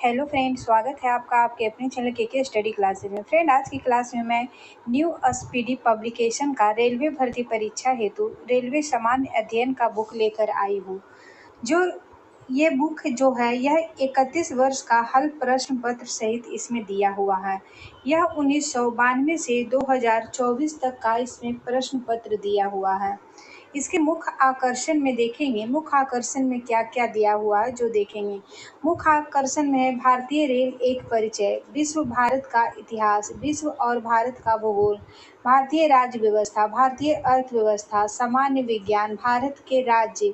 Hello friend, स्वागत है आपका आपके अपने चैनल के स्टडी क्लासेस में। फ्रेंड, आज की क्लास में मैं न्यू स्पीडी पब्लिकेशन का रेलवे भर्ती परीक्षा हेतु रेलवे सामान्य अध्ययन का बुक लेकर आई हूँ। जो ये बुक जो है यह 31 वर्ष का हल प्रश्न पत्र सहित इसमें दिया हुआ है। यह 1992 से 2024 तक का इसमें प्रश्न पत्र दिया हुआ है। इसके मुख्य आकर्षण में देखेंगे, मुख्य आकर्षण में क्या क्या दिया हुआ है जो देखेंगे। मुख्य आकर्षण में है भारतीय रेल एक परिचय, विश्व भारत का इतिहास, विश्व और भारत का भूगोल, भारतीय राज्य व्यवस्था, भारतीय अर्थव्यवस्था, सामान्य विज्ञान, भारत के राज्य,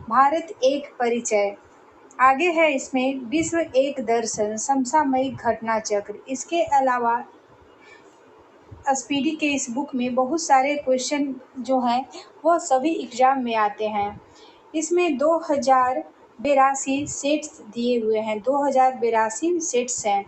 भारत एक परिचय। आगे है इसमें विश्व एक दर्शन, समसामयिक घटना चक्र। इसके अलावा स्पीडी के इस बुक में बहुत सारे क्वेश्चन जो हैं वह सभी एग्जाम में आते हैं। इसमें 2082 सेट्स दिए हुए हैं, 2082 सेट्स हैं।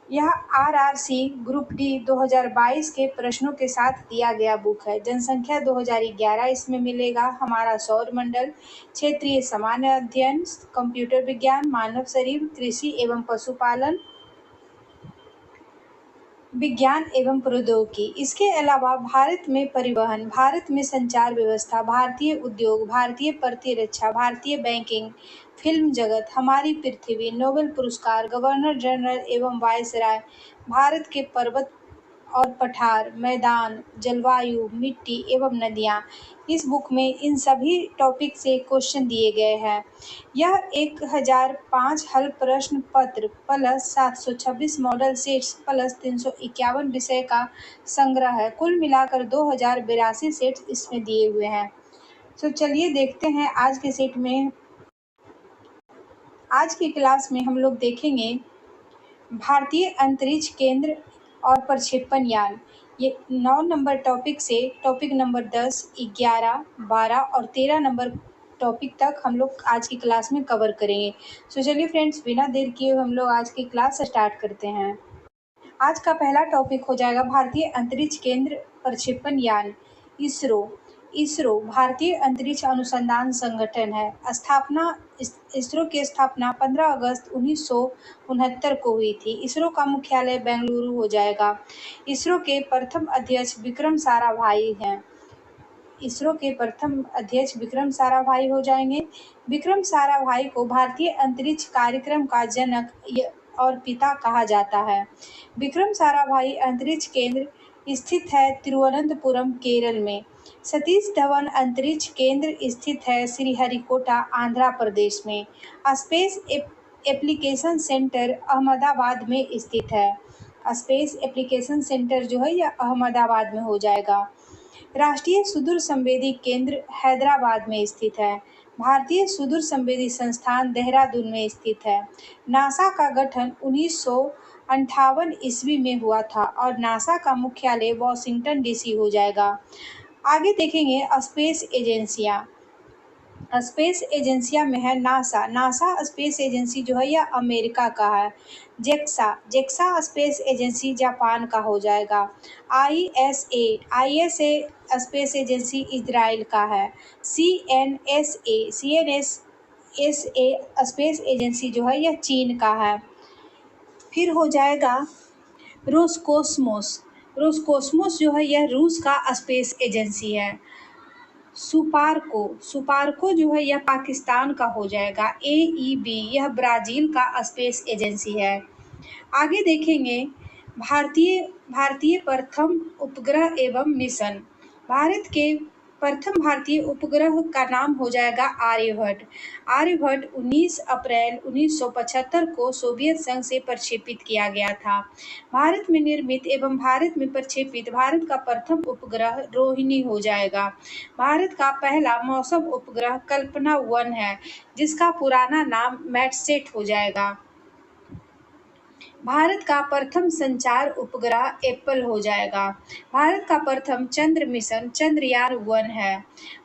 यह आरआरसी ग्रुप डी 2022 के प्रश्नों के साथ दिया गया बुक है। जनसंख्या 2011 इसमें मिलेगा, हमारा सौर मंडल, क्षेत्रीय सामान्य अध्ययन, कंप्यूटर विज्ञान, मानव शरीर, कृषि एवं पशुपालन, विज्ञान एवं प्रौद्योगिकी। इसके अलावा भारत में परिवहन, भारत में संचार व्यवस्था, भारतीय उद्योग, भारतीय प्रतिरक्षा, भारतीय बैंकिंग, फिल्म जगत, हमारी पृथ्वी, नोबेल पुरस्कार, गवर्नर जनरल एवं वायसराय, भारत के पर्वत और पठार, मैदान, जलवायु, मिट्टी एवं नदियाँ। इस बुक में इन सभी टॉपिक से क्वेश्चन दिए गए हैं। यह 1005 हल प्रश्न पत्र प्लस 726 मॉडल सेट्स प्लस 351 विषय का संग्रह है। कुल मिलाकर 2082 सेट्स इसमें दिए हुए हैं। तो चलिए देखते हैं आज के सेट में। आज की क्लास में हम लोग देखेंगे भारतीय अंतरिक्ष केंद्र और प्रक्षेपण यान। ये 9 नंबर टॉपिक से टॉपिक नंबर 10, 11, 12 और 13 नंबर टॉपिक तक हम लोग आज की क्लास में कवर करेंगे। तो चलिए फ्रेंड्स, बिना देर किए हम लोग आज की क्लास स्टार्ट करते हैं। आज का पहला टॉपिक हो जाएगा भारतीय अंतरिक्ष केंद्र प्रक्षेपण यान, इसरो। इसरो भारतीय अंतरिक्ष अनुसंधान संगठन है। इसरो की स्थापना 15 अगस्त 1969 को हुई थी। इसरो का मुख्यालय बेंगलुरु हो जाएगा। इसरो के प्रथम अध्यक्ष विक्रम साराभाई हैं। इसरो के प्रथम अध्यक्ष विक्रम साराभाई हो जाएंगे। विक्रम साराभाई को भारतीय अंतरिक्ष कार्यक्रम का जनक और पिता कहा जाता है। विक्रम साराभाई अंतरिक्ष केंद्र स्थित है तिरुवनंतपुरम, केरल में। सतीश धवन अंतरिक्ष केंद्र स्थित है श्रीहरिकोटा, आंध्र प्रदेश में। स्पेस एप्लीकेशन सेंटर अहमदाबाद में स्थित है। स्पेस एप्लीकेशन सेंटर जो है यह अहमदाबाद में हो जाएगा। राष्ट्रीय सुदूर संवेदी केंद्र हैदराबाद में स्थित है। भारतीय सुदूर संवेदी संस्थान देहरादून में स्थित है। नासा का गठन 1958 ईस्वी में हुआ था और नासा का मुख्यालय वॉशिंगटन डीसी हो जाएगा। आगे देखेंगे स्पेस एजेंसियां। स्पेस एजेंसियां में है नासा। नासा स्पेस एजेंसी जो है यह अमेरिका का है। जेक्सा स्पेस एजेंसी जापान का हो जाएगा। आईएसए स्पेस एजेंसी इजराइल का है। सीएनएसए स्पेस एजेंसी जो है यह चीन का है। फिर हो जाएगा रोसकोस्मोस जो है यह रूस का स्पेस एजेंसी है। सुपार्को जो है यह पाकिस्तान का हो जाएगा। एईबी यह ब्राजील का स्पेस एजेंसी है। आगे देखेंगे भारतीय प्रथम उपग्रह एवं मिशन। भारत के प्रथम भारतीय उपग्रह का नाम हो जाएगा आर्यभट्ट। आर्यभट्ट 19 अप्रैल 1975 को सोवियत संघ से प्रक्षेपित किया गया था। भारत में निर्मित एवं भारत में प्रक्षेपित भारत का प्रथम उपग्रह रोहिणी हो जाएगा। भारत का पहला मौसम उपग्रह कल्पना 1 है, जिसका पुराना नाम मैटसेट हो जाएगा। भारत का प्रथम संचार उपग्रह एप्पल हो जाएगा। भारत का प्रथम चंद्र मिशन चंद्रयान 1 है।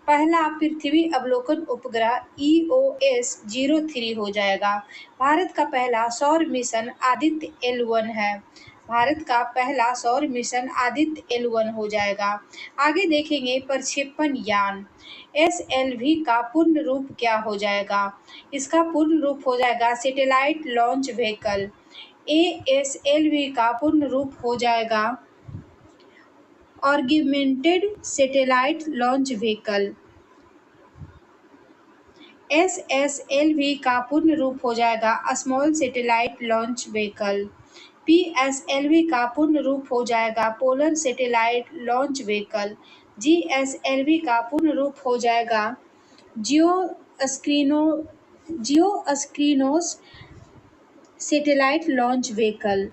पहला पृथ्वी अवलोकन उपग्रह EOS-03 हो जाएगा। भारत का पहला सौर मिशन आदित्य L1 है। भारत का पहला सौर मिशन आदित्य L1 हो जाएगा। आगे देखेंगे प्रक्षेपण यान SLV का पूर्ण रूप क्या हो जाएगा। इसका पूर्ण रूप हो जाएगा सैटेलाइट लॉन्च व्हीकल। ASLV का पूर्ण रूप हो जाएगा augmented satellite launch vehicle. SSLV का पूर्ण रूप हो जाएगा small satellite launch vehicle. PSLV का पूर्ण रूप हो जाएगा polar satellite launch vehicle. GSLV का पूर्ण रूप हो जाएगा geosynchronous satellite launch vehicle.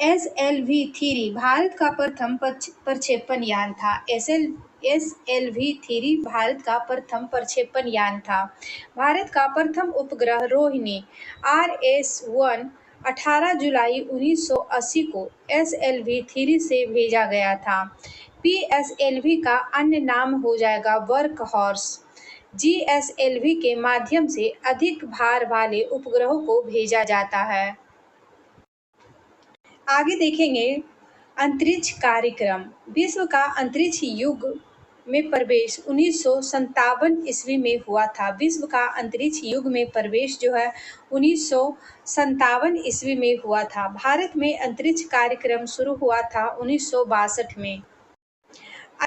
SLV-3 Bharat का प्रथम प्रक्षेपण यान था। SLV-3 भारत का प्रथम प्रक्षेपण यान था। भारत का प्रथम उपग्रह रोहिणी RS-1 18 जुलाई 1980 को SLV-3 से भेजा गया था। PSLV का अन्य नाम हो जाएगा वर्क हॉर्स। GSLV के माध्यम से अधिक भार वाले उपग्रहों को भेजा जाता है। आगे देखेंगे अंतरिक्ष कार्यक्रम। विश्व का अंतरिक्ष युग में प्रवेश 1957 ईस्वी में हुआ था। विश्व का अंतरिक्ष युग में प्रवेश जो है 1957 ईस्वी में हुआ था। भारत में अंतरिक्ष कार्यक्रम शुरू हुआ था 1962 में।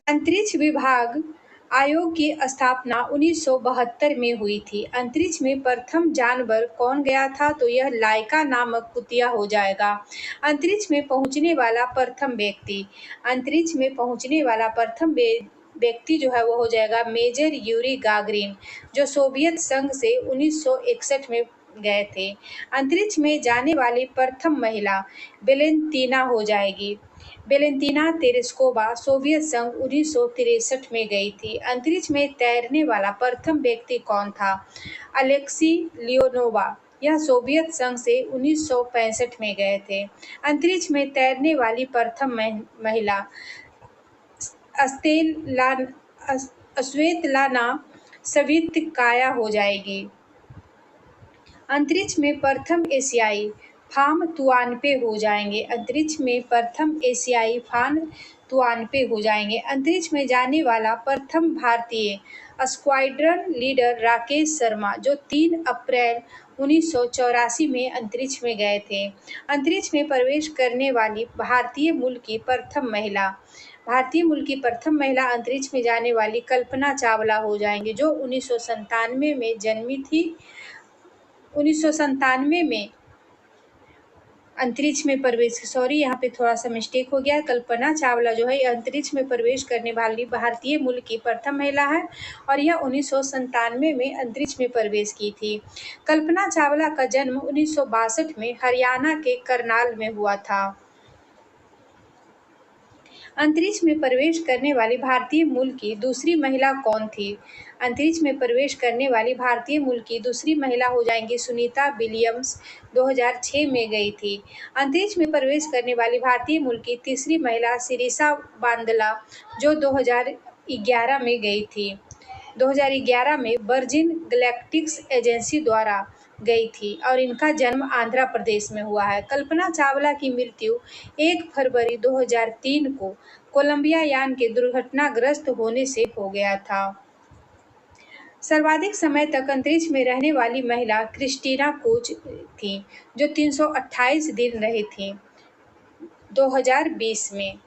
अंतरिक्ष विभाग आयोग की स्थापना 1972 में हुई थी। अंतरिक्ष में प्रथम जानवर कौन गया था, तो यह लाइका नामक कुतिया हो जाएगा। अंतरिक्ष में पहुंचने वाला प्रथम व्यक्ति, अंतरिक्ष में पहुंचने वाला प्रथम व्यक्ति जो है वो हो जाएगा मेजर यूरी गागरिन, जो सोवियत संघ से 1961 में गए थे। अंतरिक्ष में जाने वाली प्रथम महिला वेलेंतीना हो जाएगी। वेलेंतीना तेरेस्कोवा सोवियत संघ 1963 में गई थी। अंतरिक्ष में तैरने वाला प्रथम व्यक्ति कौन था? अलेक्सी लियोनोवा, यह सोवियत संघ से 1965 में गए थे। अंतरिक्ष में तैरने वाली प्रथम महिला स्वेतलाना सवित्काया हो जाएगी। अंतरिक्ष में प्रथम एशियाई फाम तुआनपे हो जाएंगे। अंतरिक्ष में प्रथम एशियाई फाम तुआनपे हो जाएंगे। अंतरिक्ष में जाने वाला प्रथम भारतीय स्क्वाड्रन लीडर राकेश शर्मा, जो 3 अप्रैल 1984 में अंतरिक्ष में गए थे। अंतरिक्ष में प्रवेश करने वाली भारतीय मूल की प्रथम महिला अंतरिक्ष में जाने वाली कल्पना चावला हो जाएंगी, जो 1997 में जन्मी थी। 1997 में अंतरिक्ष में प्रवेश, सॉरी यहाँ पे थोड़ा सा मिस्टेक हो गया। कल्पना चावला जो है अंतरिक्ष में प्रवेश करने वाली भारतीय मूल की प्रथम महिला है और यह 1997 में अंतरिक्ष में प्रवेश की थी। कल्पना चावला का जन्म 1962 में हरियाणा के करनाल में हुआ था। अंतरिक्ष में प्रवेश करने वाली भारतीय मूल की दूसरी महिला कौन थी? अंतरिक्ष में प्रवेश करने वाली भारतीय मूल की दूसरी महिला हो जाएंगी सुनीता विलियम्स, 2006 में गई थी। अंतरिक्ष में प्रवेश करने वाली भारतीय मूल की तीसरी महिला शिरीषा बांदला, जो 2011 में गई थी। 2011 में वर्जिन गैलेक्टिक्स एजेंसी द्वारा गई थी और इनका जन्म आंध्र प्रदेश में हुआ है। कल्पना चावला की मृत्यु 1 फरवरी 2003 को कोलंबिया यान के दुर्घटनाग्रस्त होने से हो गया था। सर्वाधिक समय तक अंतरिक्ष में रहने वाली महिला क्रिस्टीना कोच थी, जो 328 दिन रही थी 2020 में।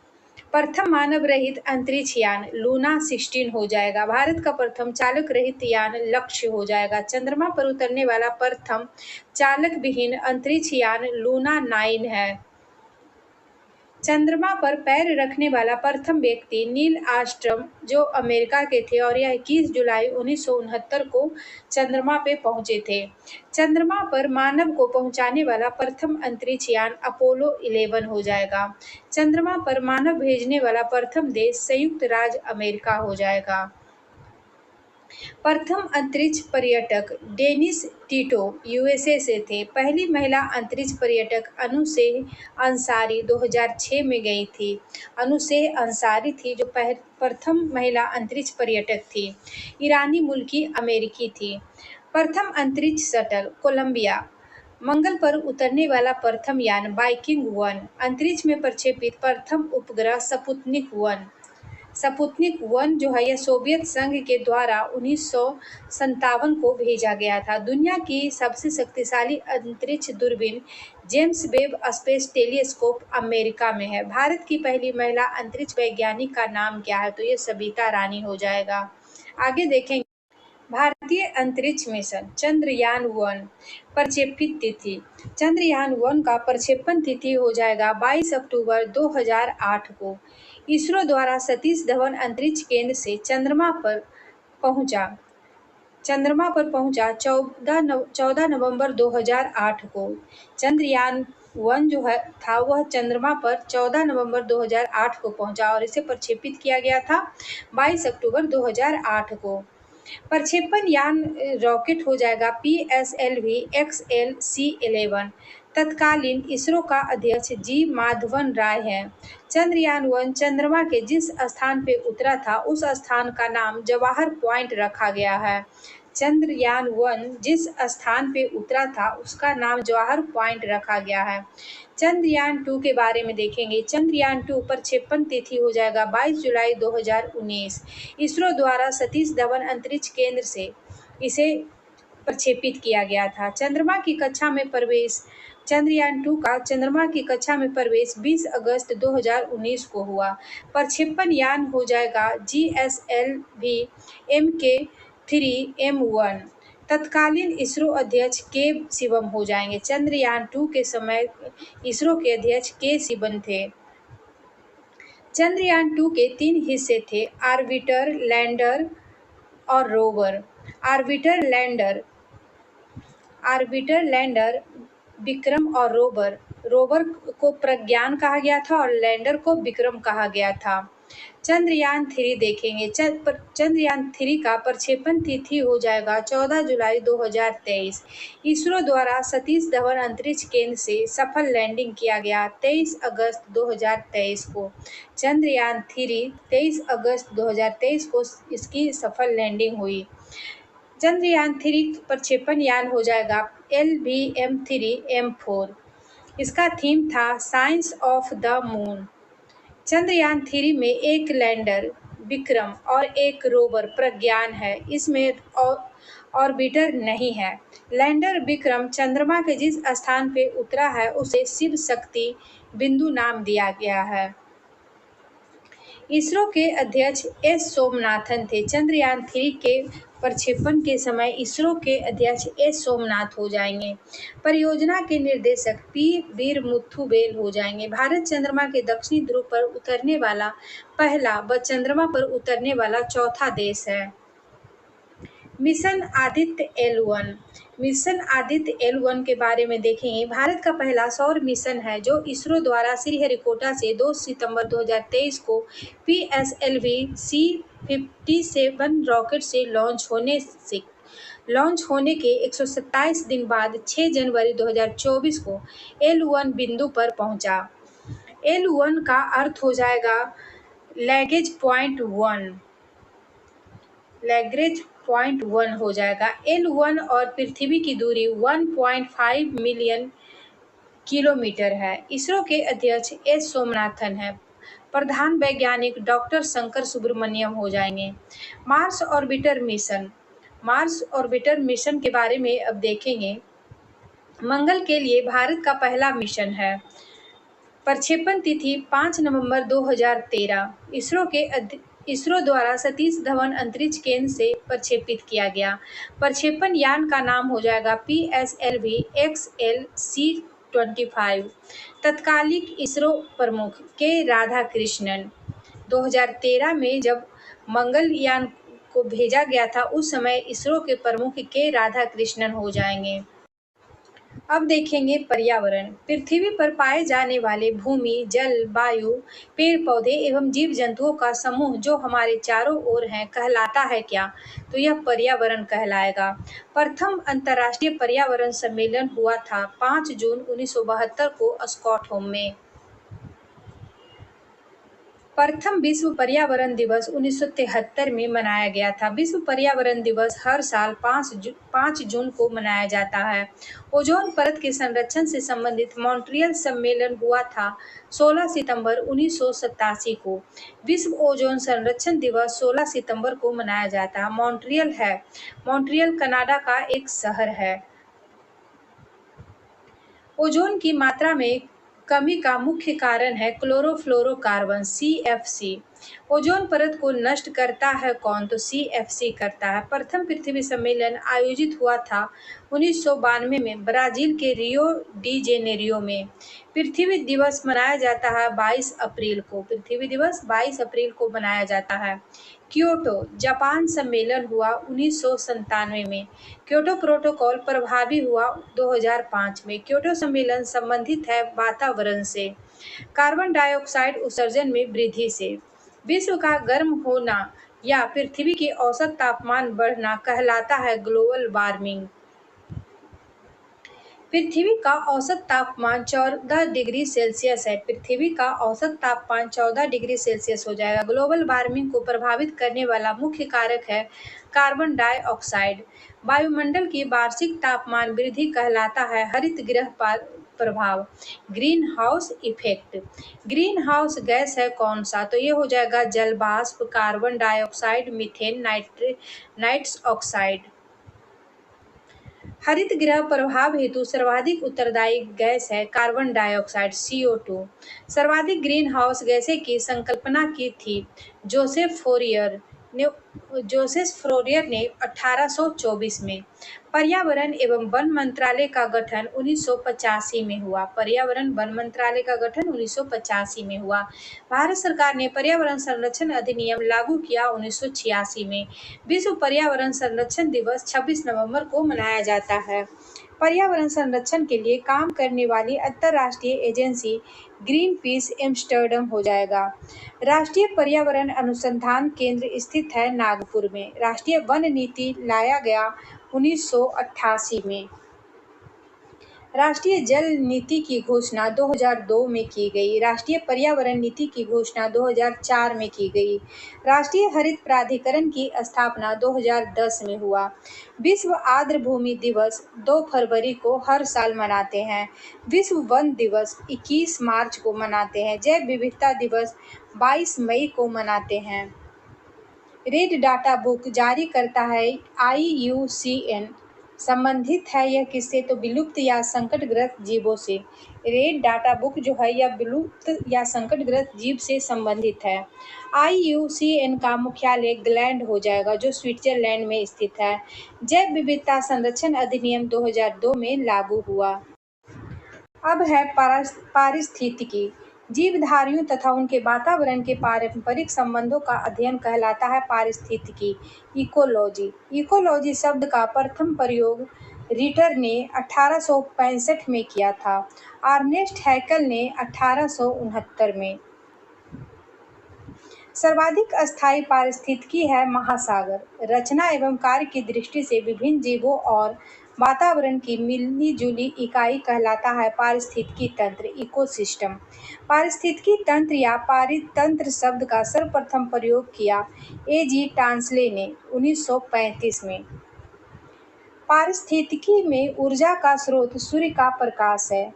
प्रथम मानव रहित अंतरिक्ष यान लूना 16 हो जाएगा। भारत का प्रथम चालक रहित यान लक्ष्य हो जाएगा। चंद्रमा पर उतरने वाला प्रथम चालक विहीन अंतरिक्ष यान लूना 9 है। चंद्रमा पर पैर रखने वाला प्रथम व्यक्ति नील आर्मस्ट्रांग, जो अमेरिका के थे और यह 21 जुलाई 1969 को चंद्रमा पे पहुंचे थे। चंद्रमा पर मानव को पहुंचाने वाला प्रथम अंतरिक्ष यान अपोलो 11 हो जाएगा। चंद्रमा पर मानव भेजने वाला प्रथम देश संयुक्त राज्य अमेरिका हो जाएगा। प्रथम अंतरिक्ष पर्यटक डेनिस टिटो USA से थे। पहली महिला अंतरिक्ष पर्यटक अनुशेह अंसारी 2006 में गई थी। अनुशेह अंसारी थी जो प्रथम महिला अंतरिक्ष पर्यटक थी। ईरानी मूल की अमेरिकी थी। प्रथम अंतरिक्ष शटल कोलंबिया मंगल पर उतरने वाला प्रथम यान वाइकिंग 1। अंतरिक्ष में प्रक्षेपित प्रथम उपग्रह स्पुतनिक 1 जो है यह सोवियत संघ के द्वारा 1957 को भेजा गया था। दुनिया की सबसे शक्तिशाली अंतरिक्ष दूरबीन James Webb space telescope America में है। भारत की पहली महिला अंतरिक्ष वैज्ञानिक का नाम क्या है? तो ये सविता रानी हो जाएगा। आगे देखेंगे भारतीय अंतरिक्ष मिशन चंद्रयान-1 प्रक्षेपित तिथि। चंद्रयान-1 का प्रक्षेपण तिथि हो जाएगा 22 अक्टूबर 2008 को। इसरो द्वारा सतीश धवन अंतरिक्ष केंद्र से चंद्रमा पर पहुंचा 14 नवंबर 2008 को। चंद्रयान-1 जो है था वह चंद्रमा पर 14 नवंबर 2008 को पहुंचा और इसे प्रक्षेपित किया गया था 22 अक्टूबर 2008 को। प्रक्षेपण यान रॉकेट हो जाएगा PSLV XLC-11। तत्कालीन इसरो का अध्यक्ष जी माधवन राय है। चंद्रयान-1 चंद्रमा के जिस स्थान पे उतरा था उस स्थान का नाम जवाहर पॉइंट रखा गया है। चंद्रयान-1 जिस स्थान पे उतरा था उसका नाम जवाहर पॉइंट रखा गया है। चंद्रयान-2 के बारे में देखेंगे। चंद्रयान-2 प्रक्षेपण तिथि हो जाएगा 22 जुलाई 2019। इसरो द्वारा सतीश धवन अंतरिक्ष केंद्र से इसे प्रक्षेपित किया गया था। चंद्रयान-2 का चंद्रमा की कक्षा में प्रवेश 20 अगस्त 2019 को हुआ। प्रक्षेपण यान हो जाएगा GSLV MK3M1। तत्कालीन इसरो अध्यक्ष के शिवम हो जाएंगे। चंद्रयान-2 के समय इसरो के अध्यक्ष के शिवम थे। चंद्रयान-2 के 3 हिस्से थे: ऑर्बिटर, लैंडर और रोवर। ऑर्बिटर लैंडर विक्रम और रोवर को प्रज्ञान कहा गया था और लैंडर को विक्रम कहा गया था। चंद्रयान-3 देखेंगे। चंद्रयान-3 का प्रक्षेपण तिथि हो जाएगा 14 जुलाई 2023। इसरो द्वारा सतीश धवन अंतरिक्ष केंद्र से सफल लैंडिंग किया गया 23 अगस्त 2023 को। चंद्रयान-3 23 अगस्त 2023 को इसकी सफल लैंडिंग हुई। चंद्रयान-3 प्रक्षेपण यान हो जाएगा LVM-3M4। इसका थीम था science of the moon. Chandrayaan-3 में एक लैंडर विक्रम और एक रोवर प्रज्ञान है। इसमें ऑर्बिटर नहीं है। लैंडर विक्रम चंद्रमा के जिस स्थान पे उतरा है उसे शिव शक्ति बिंदु नाम दिया गया है। इसरो के अध्यक्ष एस सोमनाथन थे। चंद्रयान-3 के प्रक्षेपण के समय इसरो के अध्यक्ष एस सोमनाथ हो जाएंगे। परियोजना के निर्देशक पी वीरमुथुवेल हो जाएंगे। भारत चंद्रमा के दक्षिणी ध्रुव पर उतरने वाला पहला व चंद्रमा पर उतरने वाला चौथा देश है। मिशन आदित्य L1 के बारे में देखेंगे। भारत का पहला सौर मिशन है जो इसरो द्वारा श्रीहरिकोटा से 2 सितंबर 2023 को PSLV C-57 रॉकेट से लॉन्च होने के 127 दिन बाद 6 जनवरी 2024 को L1 बिंदु पर पहुंचा। L1 का अर्थ हो जाएगा लैग्रेंज पॉइंट 1 हो जाएगा। L1 और पृथ्वी की दूरी 1.5 मिलियन किलोमीटर है। इसरो के अध्यक्ष एस सोमनाथन है। प्रधान वैज्ञानिक डॉक्टर शंकर सुब्रमण्यम हो जाएंगे। मार्स ऑर्बिटर मिशन के बारे में अब देखेंगे। मंगल के लिए भारत का पहला मिशन है। प्रक्षेपण तिथि 5 नवंबर 2013। इसरो द्वारा सतीश धवन अंतरिक्ष केंद्र से प्रक्षेपित किया गया। प्रक्षेपण यान का नाम हो जाएगा PSLV XLC-25। तत्कालिक इसरो प्रमुख के राधाकृष्णन। 2013 में जब मंगल यान को भेजा गया था उस समय इसरो के प्रमुख के राधाकृष्णन हो जाएंगे। अब देखेंगे पर्यावरण। पृथ्वी पर पाए जाने वाले भूमि, जल, वायु, पेड़ पौधे एवं जीव जंतुओं का समूह जो हमारे चारों ओर है कहलाता है क्या? तो यह पर्यावरण कहलाएगा। प्रथम अंतर्राष्ट्रीय पर्यावरण सम्मेलन हुआ था 5 जून 1972 को स्टॉकहोम में। प्रथम विश्व पर्यावरण दिवस 1973 में मनाया गया था। विश्व पर्यावरण दिवस हर साल 5 जून को मनाया जाता है। ओजोन परत के संरक्षण से संबंधित मॉन्ट्रियल सम्मेलन हुआ था 16 सितंबर 1987 को। विश्व ओजोन संरक्षण दिवस 16 सितंबर को मनाया जाता है। मॉन्ट्रियल कनाडा का एक शहर है। ओजोन की मात्रा में कमी का मुख्य कारण है क्लोरोफ्लोरोकार्बन (CFC). ओजोन परत को नष्ट करता है कौन? तो CFC करता है। प्रथम पृथ्वी सम्मेलन आयोजित हुआ था 1992 में ब्राजील के रियो डी जेनेरियो में। पृथ्वी दिवस मनाया जाता है 22 अप्रैल को। पृथ्वी दिवस 22 अप्रैल को मनाया जाता है। क्योटो जापान सम्मेलन हुआ 1997 में। क्योटो प्रोटोकॉल प्रभावी हुआ 2005 में। क्योटो सम्मेलन संबंधित है वातावरण से, कार्बन डाइऑक्साइड उत्सर्जन में वृद्धि से। विश्व का गर्म होना या पृथ्वी की औसत तापमान बढ़ना कहलाता है ग्लोबल वार्मिंग। पृथ्वी का औसत तापमान 14 डिग्री सेल्सियस है। पृथ्वी का औसत तापमान 14 डिग्री सेल्सियस हो जाएगा। ग्लोबल वार्मिंग को प्रभावित करने वाला मुख्य कारक है कार्बन डाइऑक्साइड। वायुमंडल की वार्षिक तापमान वृद्धि कहलाता है हरित गृह प्रभाव, green house effect. Green house gas है कौन सा? तो ये हो जाएगा जल वाष्प, carbon dioxide, methane, nitrous oxide. हरित गृह प्रभाव हेतु सर्वाधिक उत्तरदायी गैस है कार्बन डाइऑक्साइड (CO2). सर्वाधिक ग्रीन हाउस गैसें की संकल्पना की थी जोसेफ फोरियर ने 1824 में। पर्यावरण एवं वन मंत्रालय का गठन 1985 में हुआ। पर्यावरण वन मंत्रालय का गठन 1985 में हुआ। भारत सरकार ने पर्यावरण संरक्षण अधिनियम लागू किया 1986 में। विश्व पर्यावरण संरक्षण दिवस 26 नवंबर को मनाया जाता है। पर्यावरण संरक्षण के लिए काम करने वाली अंतर्राष्ट्रीय एजेंसी ग्रीन पीस एम्स्टर्डम हो जाएगा। राष्ट्रीय पर्यावरण अनुसंधान केंद्र स्थित है नागपुर में। राष्ट्रीय वन नीति लाया गया 1988 में। राष्ट्रीय जल नीति की घोषणा 2002 में की गई। राष्ट्रीय पर्यावरण नीति की घोषणा 2004 में की गई। राष्ट्रीय हरित प्राधिकरण की स्थापना 2010 में हुआ। विश्व आर्द्र भूमि दिवस 2 फरवरी को हर साल मनाते हैं। विश्व वन दिवस 21 मार्च को मनाते हैं। जैव विविधता दिवस 22 मई को मनाते हैं। रेड डाटा बुक जारी करता है IUCN। संबंधित है यह किससे? तो विलुप्त या संकटग्रस्त जीवों से। रेड डाटा बुक जो है यह विलुप्त या संकटग्रस्त जीव से संबंधित है। IUCN का मुख्यालय ग्लैंड हो जाएगा जो स्विट्जरलैंड में स्थित है। जैव विविधता संरक्षण अधिनियम 2002 में लागू हुआ। अब है पारिस्थितिकी। जीवधारियों तथा उनके वातावरण के पारंपरिक संबंधों का अध्ययन कहलाता है पारिस्थितिकी, इकोलॉजी। इकोलॉजी शब्द का प्रथम प्रयोग रिटर ने 1865 में किया था। अर्नेस्ट हैकेल ने 1869 में। सर्वाधिक अस्थायी पारिस्थितिकी है महासागर। रचना एवं कार्य की दृष्टि से विभिन्न जीवों और वातावरण की मिली-जुली इकाई कहलाता है पारिस्थितिकी तंत्र, इकोसिस्टम। पारिस्थितिकी तंत्र या पारितंत्र शब्द का सर्वप्रथम प्रयोग किया A.G. टांसले ने 1935 में। पारिस्थितिकी में ऊर्जा का स्रोत सूर्य का प्रकाश है।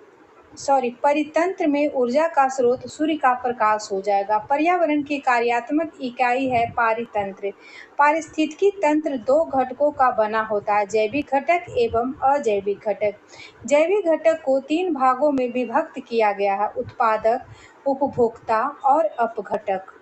परितंत्र में ऊर्जा का स्रोत सूर्य का प्रकाश हो जाएगा। पर्यावरण की कार्यात्मक इकाई है पारितंत्र। पारिस्थितिकी तंत्र 2 घटकों का बना होता है, जैविक घटक एवं अजैविक घटक। जैविक घटक को 3 भागों में विभक्त किया गया है, उत्पादक, उपभोक्ता और अपघटक।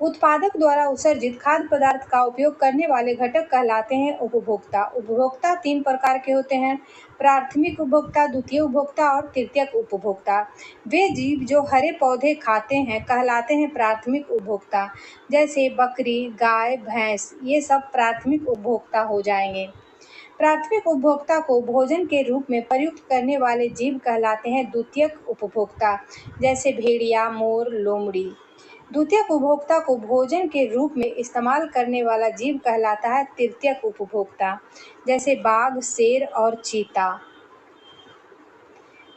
उत्पादक द्वारा उत्सर्जित खाद्य पदार्थ का उपयोग करने वाले घटक कहलाते हैं उपभोक्ता। उपभोक्ता 3 प्रकार के होते हैं, प्राथमिक उपभोक्ता, द्वितीय उपभोक्ता और तृतीयक उपभोक्ता। वे जीव जो हरे पौधे खाते हैं कहलाते हैं प्राथमिक उपभोक्ता, जैसे बकरी, गाय, भैंस, ये सब प्राथमिक उपभोक्ता हो जाएंगे। प्राथमिक उपभोक्ता को भोजन के रूप में प्रयुक्त करने वाले जीव कहलाते हैं द्वितीयक उपभोक्ता, जैसे भेड़िया, मोर, लोमड़ी। द्वितीयक उपभोक्ता को भोजन के रूप में इस्तेमाल करने वाला जीव कहलाता है तृतीयक उपभोक्ता, जैसे बाघ, शेर और चीता।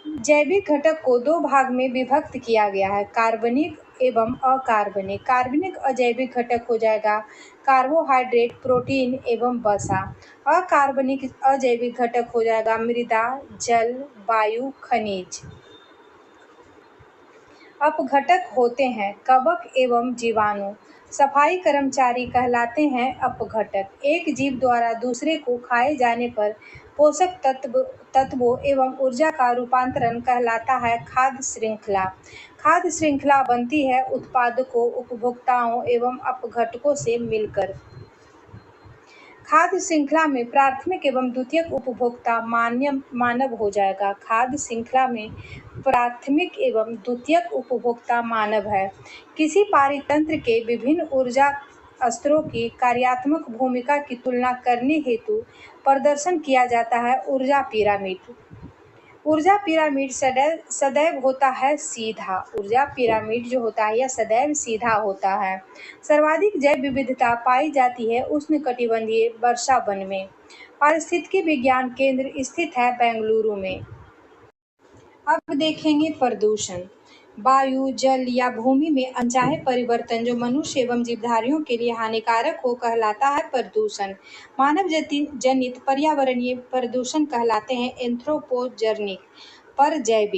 जैविक घटक को 2 भाग में विभक्त किया गया है, कार्बनिक एवं अकार्बनिक। कार्बनिक अजैविक घटक हो जाएगा कार्बोहाइड्रेट, प्रोटीन एवं वसा। अकार्बनिक अजैविक घटक हो जाएगा मृदा, जल, वायु, खनिज। अपघटक होते हैं कवक एवं जीवाणु। सफाई कर्मचारी कहलाते हैं अपघटक। एक जीव द्वारा दूसरे को खाए जाने पर पोषक तत्वों एवं ऊर्जा का रूपांतरण कहलाता है खाद्य श्रृंखला। खाद्य श्रृंखला बनती है उत्पादकों, उपभोक्ताओं एवं अपघटकों से मिलकर। खाद्य श्रृंखला में प्राथमिक एवं द्वितीयक उपभोक्ता मानव हो जाएगा। खाद्य श्रृंखला में प्राथमिक एवं द्वितीयक उपभोक्ता मानव है। किसी पारितंत्र के विभिन्न ऊर्जा स्तरों की कार्यात्मक भूमिका की तुलना करने हेतु प्रदर्शन किया जाता है ऊर्जा पिरामिड। ऊर्जा पिरामिड सदैव होता है सीधा। ऊर्जा पिरामिड जो होता है यह सदैव सीधा होता है। सर्वाधिक जैव विविधता पाई जाती है उष्णकटिबंधीय वर्षा वन में। पारिस्थितिकी विज्ञान केंद्र स्थित है बेंगलुरु में। अब देखेंगे प्रदूषण। वायु, जल या भूमि में अनचाहे परिवर्तन जो मनुष्य एवं जीवधारियों के लिए हानिकारक हो कहलाता है प्रदूषण। मानव जनित पर्यावरणीय प्रदूषण कहलाते हैं एंथ्रोपोजनिक। पर जैव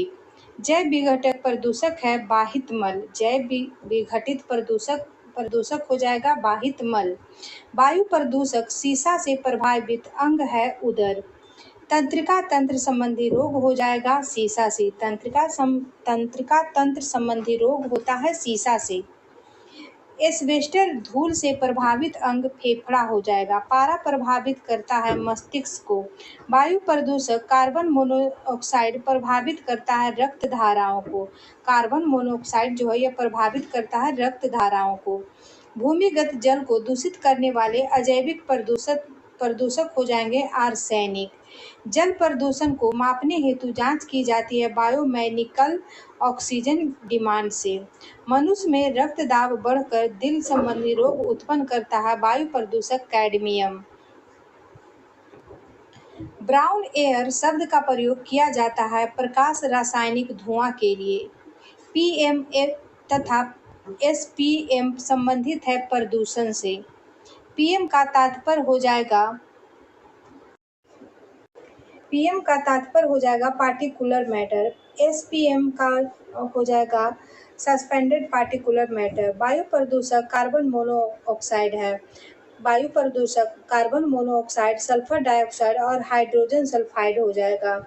विघटक प्रदूषक है बाहित मल। जैव विघटित प्रदूषक हो जाएगा बाहित मल। वायु प्रदूषक सीसा से प्रभावित अंग है उदर। तंत्रिका तंत्र संबंधी रोग हो जाएगा सीसा से। तंत्रिका तंत्र संबंधी रोग होता है सीसा से। एस्बेस्टर धूल से प्रभावित अंग फेफड़ा हो जाएगा। पारा प्रभावित करता है मस्तिष्क को। वायु प्रदूषक कार्बन मोनोऑक्साइड प्रभावित करता है रक्त धाराओं को। कार्बन मोनोऑक्साइड जो है यह प्रभावित करता है रक्त धाराओं को। भूमिगत जल को दूषित करने वाले अजैविक प्रदूषक हो जाएंगे आर्सेनिक। जल प्रदूषण को मापने हेतु जांच की जाती है बायोमेडिकल ऑक्सीजन डिमांड से। मनुष्य में रक्त दाब बढ़कर दिल संबंधी रोग उत्पन्न करता है वायु प्रदूषक कैडमियम। ब्राउन एयर शब्द का प्रयोग किया जाता है प्रकाश रासायनिक धुआं के लिए। पीएम तथा एसपीएम संबंधित है प्रदूषण से। पीएम का तात्पर्य हो जाएगा पार्टिकुलर मैटर। एसपीएम का हो जाएगा सस्पेंडेड पार्टिकुलर मैटर। वायु प्रदूषक कार्बन मोनोऑक्साइड है। वायु प्रदूषक कार्बन मोनोऑक्साइड, सल्फर डाइऑक्साइड और हाइड्रोजन सल्फाइड हो जाएगा।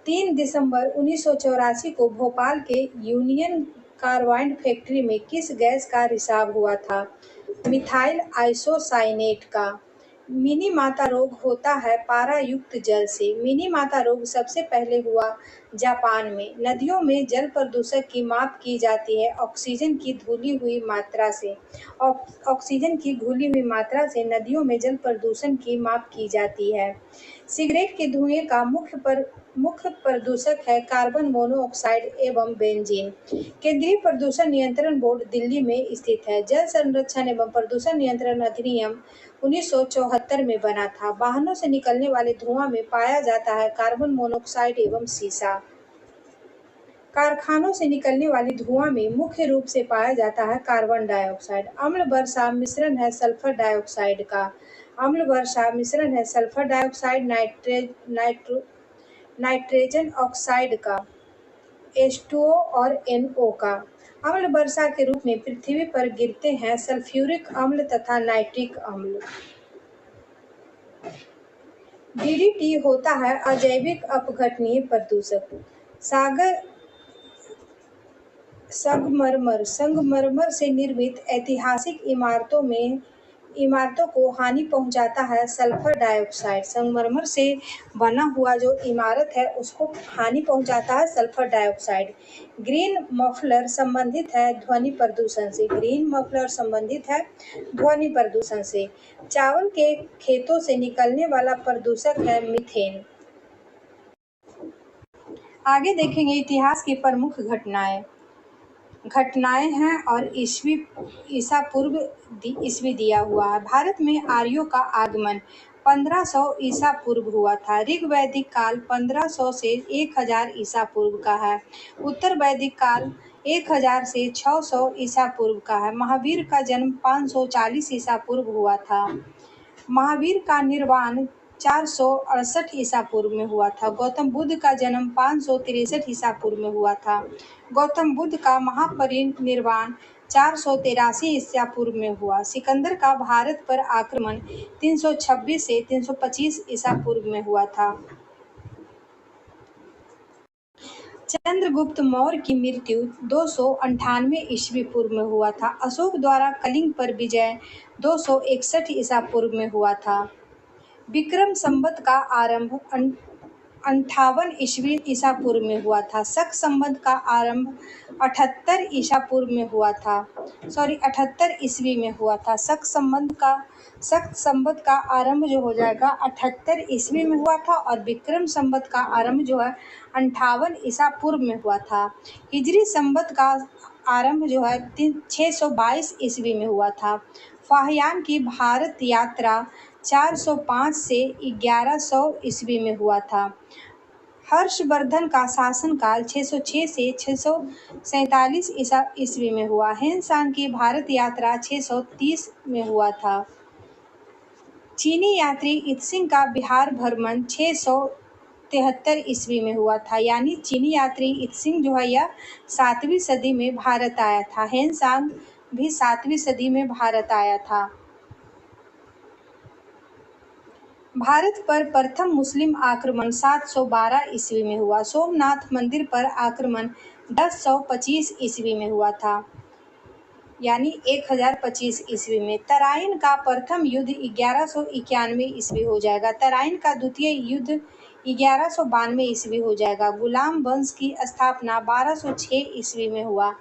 3 दिसंबर 1984 को भोपाल के यूनियन कार्बाइड फैक्ट्री में किस गैस का रिसाव हुआ था? मिथाइल आइसोसाइनेट का। मिनी माता रोग होता है पारा युक्त जल से। मिनी माता रोग सबसे पहले हुआ जापान में। नदियों में जल प्रदूषक की माप की जाती है ऑक्सीजन की घुली हुई मात्रा से। ऑक्सीजन की घुली हुई मात्रा से नदियों में जल प्रदूषण की माप की जाती है। सिगरेट के धुएं का मुख्य प्रदूषक है कार्बन मोनोऑक्साइड एवं बेंजीन। केंद्रीय प्रदूषण नियंत्रण बोर्ड दिल्ली में स्थित है। जल संरक्षण एवं प्रदूषण नियंत्रण अधिनियम 1974 में बना था। वाहनों से निकलने वाले धुआं में पाया जाता है कार्बन मोनोऑक्साइड एवं सीसा। कारखानों से निकलने वाली धुआं में मुख्य रूप से पाया जाता है कार्बन डाइऑक्साइड। अम्ल वर्षा मिश्रण है सल्फर डाइऑक्साइड का। अम्ल वर्षा मिश्रण है सल्फर डाइऑक्साइड, नाइट्रोजन ऑक्साइड का, H2O और NO का। अम्ल वर्षा के रूप में पृथ्वी पर गिरते हैं सल्फ्यूरिक अम्ल तथा नाइट्रिक अम्ल। DDT होता है अजैविक अपघटनीय प्रदूषक। संगमरमर से निर्मित ऐतिहासिक इमारतों को हानि पहुंचाता है सल्फर डाइऑक्साइड। संगमरमर से बना हुआ जो इमारत है उसको हानि पहुंचाता है सल्फर डाइऑक्साइड। ग्रीन मफलर संबंधित है ध्वनि प्रदूषण से। ग्रीन मफलर संबंधित है ध्वनि प्रदूषण से। चावल के खेतों से निकलने वाला प्रदूषक है मीथेन। आगे देखेंगे इतिहास की प्रमुख घटनाएं हैं और ईसा पूर्व ईस्वी दिया हुआ है। भारत में आर्यों का आगमन 1500 ईसा पूर्व हुआ था। ऋग वैदिक काल 1500 से 1000 ईसा पूर्व का है। उत्तर वैदिक काल 1000 से 600 ईसा पूर्व का है। महावीर का जन्म 540 ईसा पूर्व हुआ था। महावीर का निर्वाण 468 ईसा पूर्व में हुआ था। गौतम बुद्ध का जन्म 563 ईसा पूर्व में हुआ था। गौतम बुद्ध का महापरिनिर्वाण 483 ईसा पूर्व में हुआ। सिकंदर का भारत पर आक्रमण 326 से 325 ईसा पूर्व में हुआ था। चंद्रगुप्त मौर्य की मृत्यु 298 ईस्वी पूर्व में हुआ था। अशोक द्वारा कलिंग पर विजय 261 ईसा पूर्व में हुआ था। विक्रम संवत का आरंभ 58 ईसा पूर्व में हुआ था। शक संवत का आरंभ 78 ईसा पूर्व में हुआ था। 78 ईस्वी में हुआ था। शक संवत का आरंभ जो हो जाएगा 78 ईस्वी में हुआ था और विक्रम संवत का आरंभ जो है 58 ईसा पूर्व में हुआ था। हिजरी संवत का आरंभ जो है 622 ईस्वी में हुआ था। फाहियान की भारत यात्रा 405 से 1100 ईस्वी में हुआ था। हर्षवर्धन का शासनकाल 606 से 647 ईस्वी में हुआ। हेनसांग की भारत यात्रा 630 में हुआ था। चीनी यात्री इत्सिंग का बिहार भ्रमण 673 ईस्वी में हुआ था। यानी चीनी यात्री इत्सिंग जो है यह 7वीं सदी में भारत आया था। हेनसांग भी 7वीं सदी में भारत आया था। भारत पर प्रथम मुस्लिम आक्रमण 712 ईस्वी में हुआ। सोमनाथ मंदिर पर आक्रमण 1025 ईस्वी में हुआ था, यानी 1025 ईस्वी में। तराइन का प्रथम युद्ध 1191 ईस्वी हो जाएगा। तराइन का द्वितीय युद्ध 1192 ईस्वी हो जाएगा। गुलाम वंश की स्थापना 1206 ईस्वी में हुआ।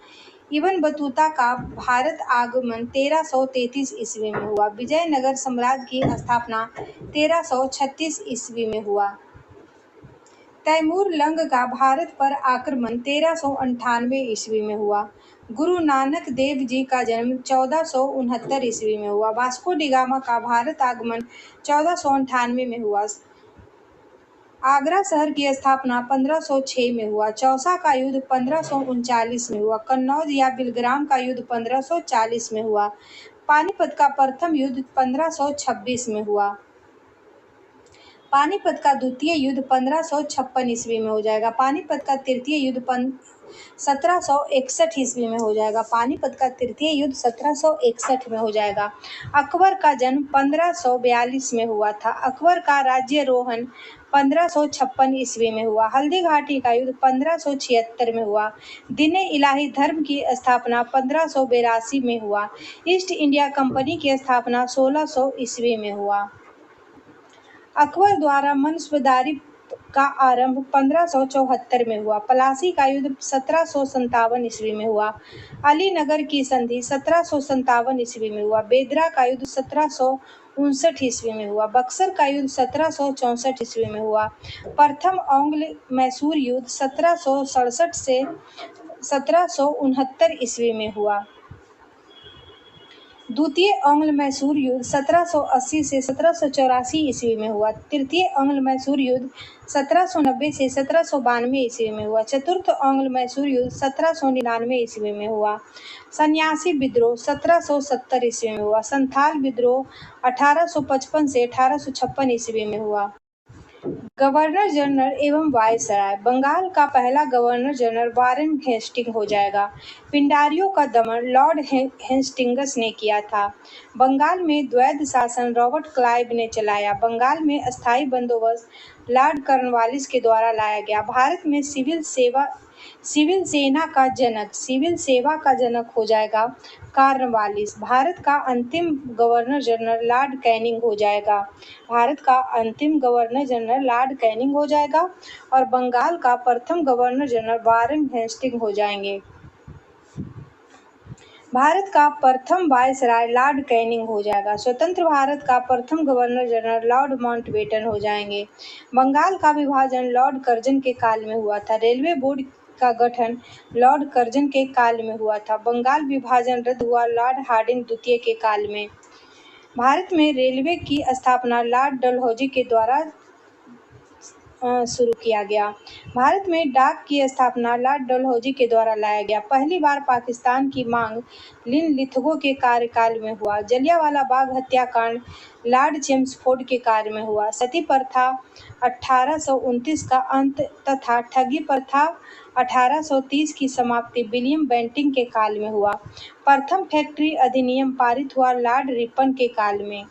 इब्न बतूता का भारत आगमन 1333 ईस्वी में हुआ। विजयनगर साम्राज्य की स्थापना 1336 ईस्वी में हुआ। तैमूर लंग का भारत पर आक्रमण 1398 ईस्वी में हुआ। गुरु नानक देव जी का जन्म 1469 ईस्वी में हुआ। वास्को डी गामा का भारत आगमन 1498 में हुआ। आगरा शहर की स्थापना 1506 में हुआ। चौसा का युद्ध 1539 में हुआ। कन्नौज या बिलग्राम का युद्ध 1540 में हुआ। पानीपत का प्रथम युद्ध 1526 में हुआ। पानीपत का द्वितीय युद्ध 1556 ईस्वी में हो जाएगा। पानीपत का तृतीय युद्ध 1761 ईस्वी में हो जाएगा। पानीपत का तृतीय युद्ध 1761 में हो जाएगा। अकबर का जन्म 1542 में हुआ था। अकबर का राज्यारोहण 1556 ईस्वी में हुआ। हल्दी घाटी का युद्ध 1576 में हुआ। दीन-ए इलाही धर्म की स्थापना 1582 में हुआ। ईस्ट इंडिया कंपनी की स्थापना 1600 ईस्वी में हुआ। अकबर द्वारा मनसबदारी का आरंभ 1574 में हुआ। पलासी का युद्ध 1757 ईस्वी में हुआ। अलीनगर की संधि 1757 ईस्वी में हुआ। बेदरा का युद्ध 1759 ईस्वी में हुआ। बक्सर का युद्ध 1764 ईस्वी में हुआ। प्रथम आंग्ल मैसूर युद्ध 1767 से 1769 ईस्वी में हुआ। द्वितीय आंग्ल मैसूर युद्ध 1780 से 1784 ईस्वी में हुआ। तृतीय आंग्ल मैसूर युद्ध 1790 से 1792 ईस्वी में हुआ। चतुर्थ आंग्ल मैसूर युद्ध 1799 ईस्वी में हुआ। सन्यासी विद्रोह 1770 ईस्वी में हुआ। संथाल विद्रोह 1855 से 1856 ईस्वी में हुआ। गवर्नर जनरल एवं वायसराय। बंगाल का पहला गवर्नर जनरल वारेन हेस्टिंग हो जाएगा। पिंडारियों का दमन लॉर्ड हेस्टिंग्स ने किया था। बंगाल में द्वैध शासन रॉबर्ट क्लाइव ने चलाया। बंगाल में अस्थायी बंदोबस्त लॉर्ड कॉर्नवालिस के द्वारा लाया गया। भारत में सिविल सेवा का जनक हो जाएगा कॉर्नवालिस। भारत का अंतिम गवर्नर जनरल लॉर्ड कैनिंग हो जाएगा। भारत का अंतिम गवर्नर जनरल लॉर्ड कैनिंग हो जाएगा और बंगाल का प्रथम गवर्नर जनरल वारेन हेस्टिंग हो जाएंगे। भारत का प्रथम वायसराय लॉर्ड कैनिंग हो जाएगा। स्वतंत्र भारत का प्रथम गवर्नर जनरल लॉर्ड माउंटबेटन हो जाएंगे। बंगाल का विभाजन लॉर्ड कर्जन के काल में हुआ था। रेलवे बोर्ड का गठन लॉर्ड कर्जन के काल में हुआ था। बंगाल विभाजन रद्द हुआ लॉर्ड हार्डिंग द्वितीय के काल में। भारत में रेलवे की स्थापना लॉर्ड डलहौजी के द्वारा शुरू किया गया। भारत में डाक की स्थापना लॉर्ड डलहौजी के द्वारा लाया गया। पहली बार पाकिस्तान की मांग लिनलिथगो के कार्यकाल में हुआ। जलियांवाला बाग हत्याकांड लॉर्ड चेम्सफोर्ड के कार्य में हुआ। सती प्रथा 1829 का अंत तथा ठगी प्रथा 1830 की समाप्ति विलियम बेंटिंक के काल में हुआ। प्रथम फैक्ट्री अधिनियम पारित हुआ लॉर्ड रिपन के काल में।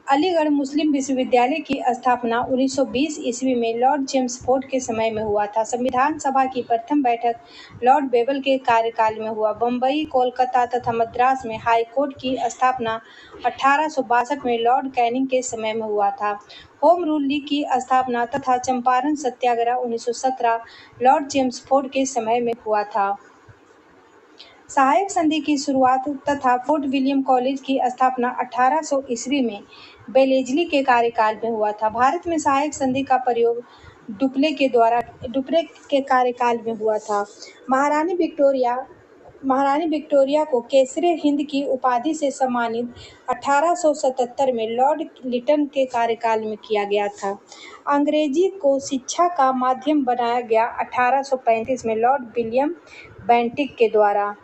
अलीगढ़ मुस्लिम विश्वविद्यालय की स्थापना 1920 ईस्वी में लॉर्ड चेम्सफोर्ड के समय में हुआ था। संविधान सभा की प्रथम बैठक लॉर्ड बेबल के कार्यकाल में हुआ। बम्बई, कोलकाता तथा मद्रास में हाई कोर्ट की स्थापना 1862 में लॉर्ड कैनिंग के समय में हुआ था। होम रूल लीग की स्थापना तथा चंपारण सत्याग्रह 1917 लॉर्ड चेम्सफोर्ड के समय में हुआ था। सहायक संधि की शुरुआत तथा फोर्ट विलियम कॉलेज की स्थापना 1800 ईस्वी में बेलेजली के कार्यकाल में हुआ था। भारत में सहायक संधि का प्रयोग डुप्ले के कार्यकाल में हुआ था। महारानी विक्टोरिया को केसरे हिंद की उपाधि से सम्मानित 1877 में लॉर्ड लिटन के कार्यकाल में किया गया था। अंग्रेजी को शिक्षा का माध्यम बनाया गया 1835 में लॉर्ड विलियम बेंटिक के द्वारा।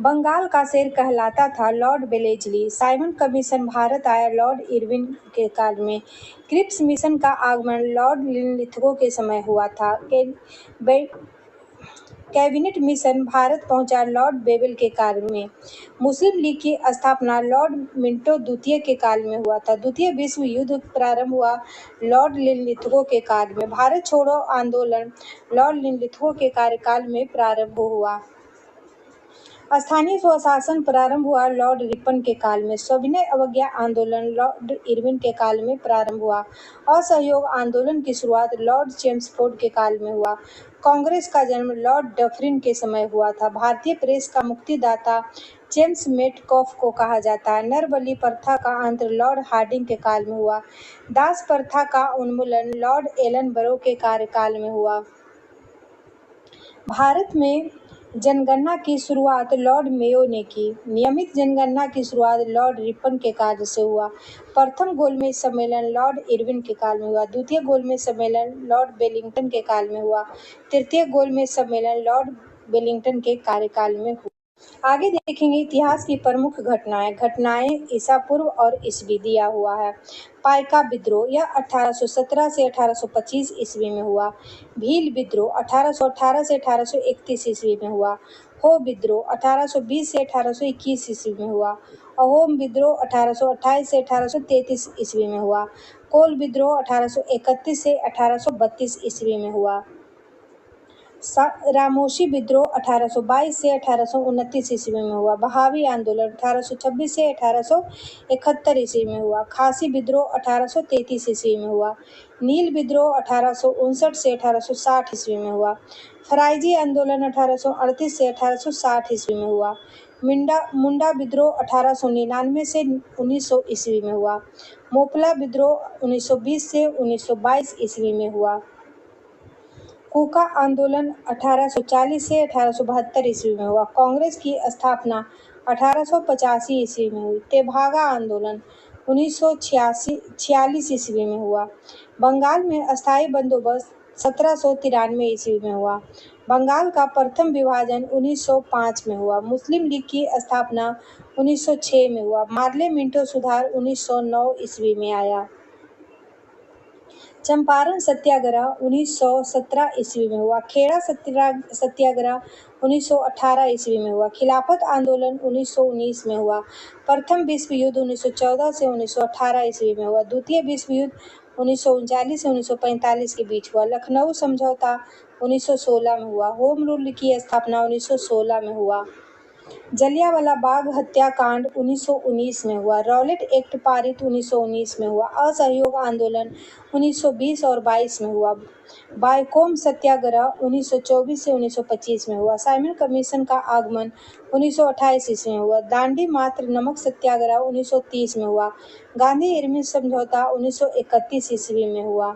बंगाल का शेर कहलाता था लॉर्ड बेलेजली। साइमन कमीशन भारत आया लॉर्ड इरविन के काल में। क्रिप्स मिशन का आगमन लॉर्ड लिनलिथगो के समय हुआ था। कैबिनेट मिशन भारत पहुंचा लॉर्ड बेबल के काल में। मुस्लिम लीग की स्थापना लॉर्ड मिंटो द्वितीय के काल में हुआ था। द्वितीय विश्व युद्ध प्रारंभ हुआ लॉर्ड लिनलिथगो के काल में। भारत छोड़ो आंदोलन लॉर्ड लिनलिथगो के कार्यकाल में प्रारंभ हुआ। स्थानीय स्वशासन प्रारंभ हुआ लॉर्ड रिपन के काल में। सविनय अवज्ञा आंदोलन लॉर्ड इरविन के काल में प्रारंभ हुआ। असहयोग आंदोलन की शुरुआत लॉर्ड चेम्सफोर्ड के काल में हुआ। कांग्रेस का जन्म लॉर्ड डफरिन के समय हुआ था। भारतीय प्रेस का मुक्तिदाता जेम्स मेटकॉफ को कहा जाता है। नरबली प्रथा का अंत लॉर्ड हार्डिंग के काल में हुआ। दास प्रथा का उन्मूलन लॉर्ड एलनबरो के कार्यकाल में हुआ। भारत में जनगणना की शुरुआत लॉर्ड मेयो ने की। नियमित जनगणना की शुरुआत लॉर्ड रिपन के काल से हुआ। प्रथम गोलमेज सम्मेलन लॉर्ड इरविन के काल में हुआ। द्वितीय गोलमेज सम्मेलन लॉर्ड वेलिंगटन के काल में हुआ। तृतीय गोलमेज सम्मेलन लॉर्ड वेलिंगटन के कार्यकाल में हुआ। आगे देखेंगे इतिहास की प्रमुख घटनाएं ईसा पूर्व और ईस्वी दिया हुआ है। पाइका विद्रोह यह 1817 से 1825 ईस्वी में हुआ। भील विद्रोह 1818 से 1831 ईस्वी में हुआ। हो विद्रोह 1820 से 1821 ईस्वी में हुआ। अहोम विद्रोह 1828 से 1833 ईस्वी में हुआ। कोल विद्रोह 1831 से 1832 ईस्वी में हुआ। रामोशी विद्रोह 1822 से 1829 ईस्वी में हुआ। बहावी आंदोलन 1826 से 1871 ईस्वी में हुआ। खासी विद्रोह 1833 ईस्वी में हुआ। नील विद्रोह 1859 से 1860 ईस्वी में हुआ। फराइजी आंदोलन 1838 से 1860 ईस्वी में हुआ। मुंडा विद्रोह 1899 से 1900 ईस्वी में हुआ। मोपला विद्रोह 1920 से 1922 ईस्वी में हुआ। कूका आंदोलन 1840 से 1872 ईस्वी में हुआ। कांग्रेस की स्थापना 1885 ईस्वी में हुई। तेभागा आंदोलन 1946 ईस्वी में हुआ। बंगाल में अस्थायी बंदोबस्त 1793 ईस्वी में हुआ। बंगाल का प्रथम विभाजन 1905 में हुआ। मुस्लिम लीग की स्थापना 1906 में हुआ। मार्ले मिंटो सुधार 1909 ईस्वी में आया। चंपारण सत्याग्रह 1917 ईस्वी में हुआ। खेड़ा सत्याग्रह 1918 ईस्वी में हुआ। खिलाफत आंदोलन 1919 में हुआ। प्रथम विश्व युद्ध 1914 से 1918 ईस्वी में हुआ। द्वितीय विश्व युद्ध 1939 से 1945 के बीच हुआ। लखनऊ समझौता 1916 में हुआ। होम रूल की स्थापना 1916 में हुआ। जलियांवाला बाग हत्याकांड 1919 में हुआ। रॉलेट एक्ट पारित 1919 में हुआ। असहयोग आंदोलन 1920 और 22 में हुआ। बायकोम सत्याग्रह 1924 से 1925 में हुआ। साइमन कमीशन का आगमन 1928 ईस्वी में हुआ। दांडी मात्र नमक सत्याग्रह 1930 में हुआ। गांधी इरविन समझौता 1931 ईस्वी में हुआ।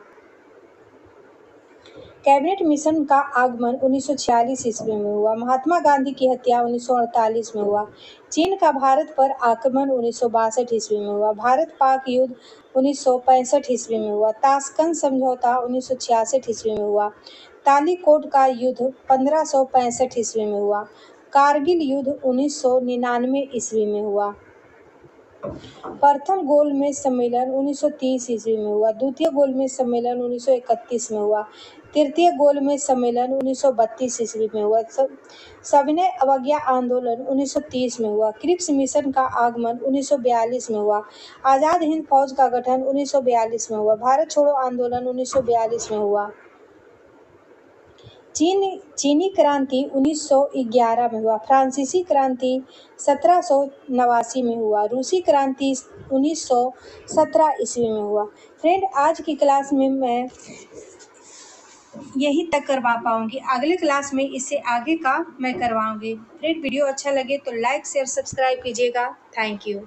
कैबिनेट मिशन का आगमन 1946 ईस्वी में हुआ। महात्मा गांधी की हत्या 1948 में हुआ। चीन का भारत पर आक्रमण 1962 ईस्वी में हुआ। भारत पाक युद्ध 1965 ईस्वी में हुआ। ताशकंद समझौता 1966 ईस्वी में हुआ। तालीकोट का युद्ध 1565 ईस्वी में हुआ। कारगिल युद्ध 1999 ईस्वी में हुआ। प्रथम गोलमेज सम्मेलन 1930 ईस्वी में हुआ। द्वितीय गोलमेज सम्मेलन 1931 में हुआ। तृतीय गोलमेज सम्मेलन 1932 ईस्वी में हुआ। सविनय अवज्ञा आंदोलन 1930 में हुआ। क्रिप्स मिशन का आगमन 1942 में हुआ। आजाद हिंद फौज का गठन 1942 में हुआ। भारत छोड़ो आंदोलन 1942 में हुआ। चीनी क्रांति 1911 में हुआ। फ्रांसीसी क्रांति 1789 में हुआ। रूसी क्रांति 1917 ईस्वी में हुआ। फ्रेंड, आज की क्लास में मैं यहीं तक करवा पाऊंगी। अगले क्लास में इससे आगे का मैं करवाऊंगी। फ्रेंड, वीडियो अच्छा लगे तो लाइक शेयर सब्सक्राइब कीजिएगा। Thank you.